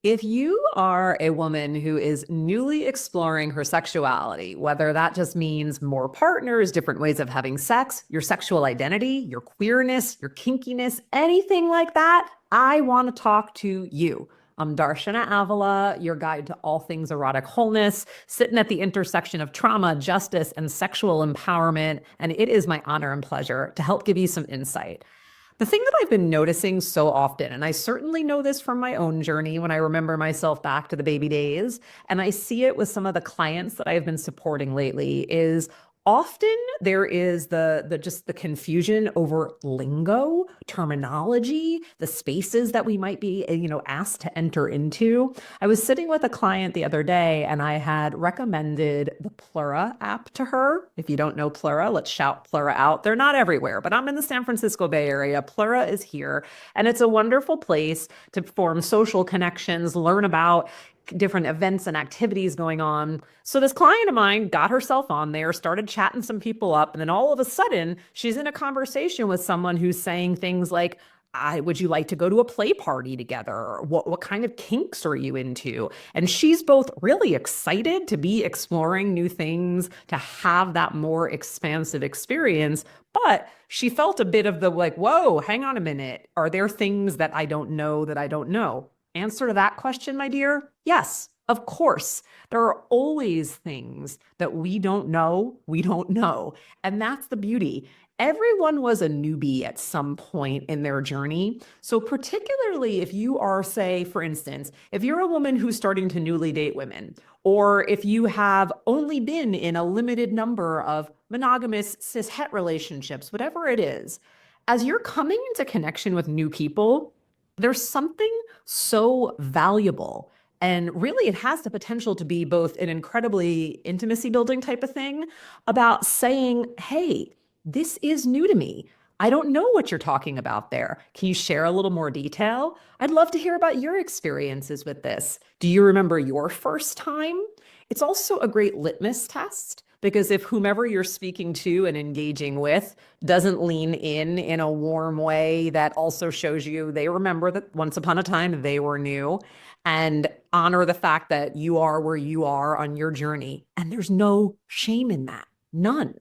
If you are a woman who is newly exploring her sexuality, whether that just means more partners, different ways of having sex, your sexual identity, your queerness, your kinkiness, anything like that, I want to talk to you. I'm Darshana Avila, your guide to all things erotic wholeness, sitting at the intersection of trauma, justice, and sexual empowerment. And it is my honor and pleasure to help give you some insight. The thing that I've been noticing so often, and I certainly know this from my own journey when I remember myself back to the baby days, and I see it with some of the clients that I've been supporting lately, is often there is the just the confusion over lingo, terminology, the spaces that we might be, asked to enter into. I was sitting with a client the other day and I had recommended the Plura app to her. If you don't know Plura, let's shout Plura out. They're not everywhere, but I'm in the San Francisco Bay Area. Plura is here, and it's a wonderful place to form social connections, learn about different events and activities going on. So this client of mine got herself on there, started chatting some people up, and then all of a sudden she's in a conversation with someone who's saying things like, would you like to go to a play party together? What kind of kinks are you into? And she's both really excited to be exploring new things, to have that more expansive experience, but she felt a bit of the like, whoa, hang on a minute. Are there things that I don't know that I don't know? Answer to that question, my dear, yes, of course. There are always things that we don't know, And that's the beauty. Everyone was a newbie at some point in their journey. So particularly if you are, say, for instance, if you're a woman who's starting to newly date women, or if you have only been in a limited number of monogamous cis het relationships, whatever it is, as you're coming into connection with new people, there's something so valuable. And really, it has the potential to be both an incredibly intimacy building type of thing about saying, hey, this is new to me. I don't know what you're talking about there. Can you share a little more detail? I'd love to hear about your experiences with this. Do you remember your first time? It's also a great litmus test because if whomever you're speaking to and engaging with doesn't lean in a warm way that also shows you they remember that once upon a time they were new, and honor the fact that you are where you are on your journey. And there's no shame in that. None.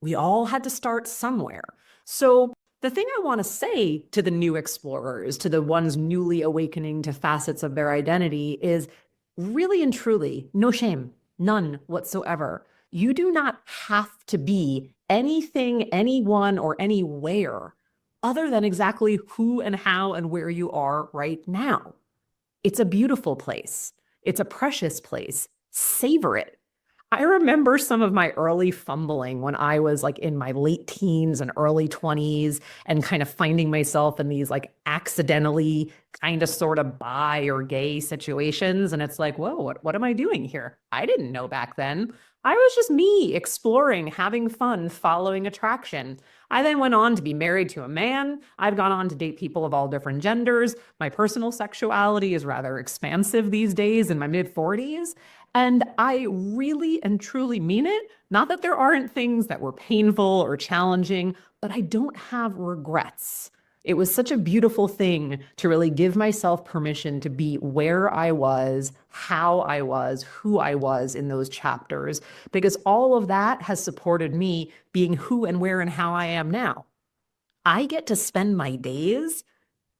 We all had to start somewhere. So the thing I want to say to the new explorers, to the ones newly awakening to facets of their identity is really and truly no shame, none whatsoever. You do not have to be anything, anyone, or anywhere other than exactly who and how and where you are right now. It's a beautiful place. It's a precious place. Savor it. I remember some of my early fumbling when I was like in my late teens and early 20s and kind of finding myself in these like accidentally kind of sort of bi or gay situations. And it's like, whoa, what am I doing here? I didn't know back then. I was just me exploring, having fun, following attraction. I then went on to be married to a man. I've gone on to date people of all different genders. My personal sexuality is rather expansive these days in my mid 40s. And I really and truly mean it. Not that there aren't things that were painful or challenging, but I don't have regrets. It was such a beautiful thing to really give myself permission to be where I was, how I was, who I was in those chapters, because all of that has supported me being who and where and how I am now. I get to spend my days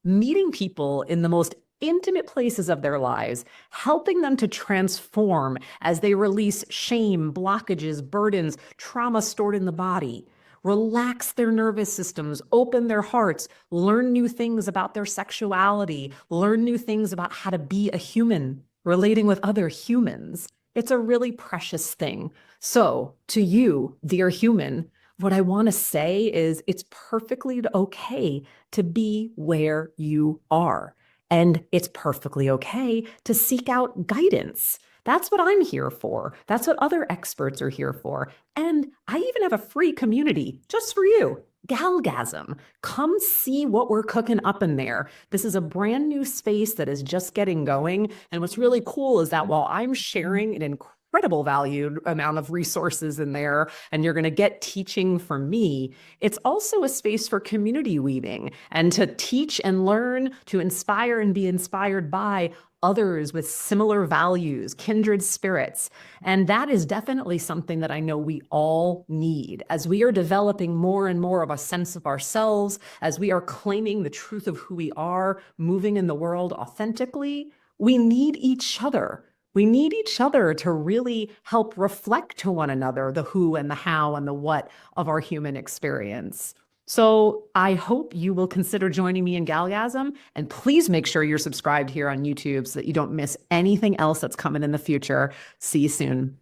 meeting people in the most intimate places of their lives, helping them to transform as they release shame, blockages, burdens, trauma stored in the body, relax their nervous systems, open their hearts, learn new things about their sexuality, learn new things about how to be a human, relating with other humans. It's a really precious thing. So to you, dear human, what I want to say is it's perfectly okay to be where you are. And it's perfectly okay to seek out guidance. That's what I'm here for. That's what other experts are here for. And I even have a free community just for you. Galgasm. Come see what we're cooking up in there. This is a brand new space that is just getting going. And what's really cool is that while I'm sharing an incredible valued amount of resources in there, and you're going to get teaching from me, it's also a space for community weaving and to teach and learn, to inspire and be inspired by others with similar values, kindred spirits. And that is definitely something that I know we all need as we are developing more and more of a sense of ourselves, as we are claiming the truth of who we are, moving in the world authentically. We need each other. We need each other to really help reflect to one another the who and the how and the what of our human experience. So I hope you will consider joining me in Galgasm, and please make sure you're subscribed here on YouTube so that you don't miss anything else that's coming in the future. See you soon.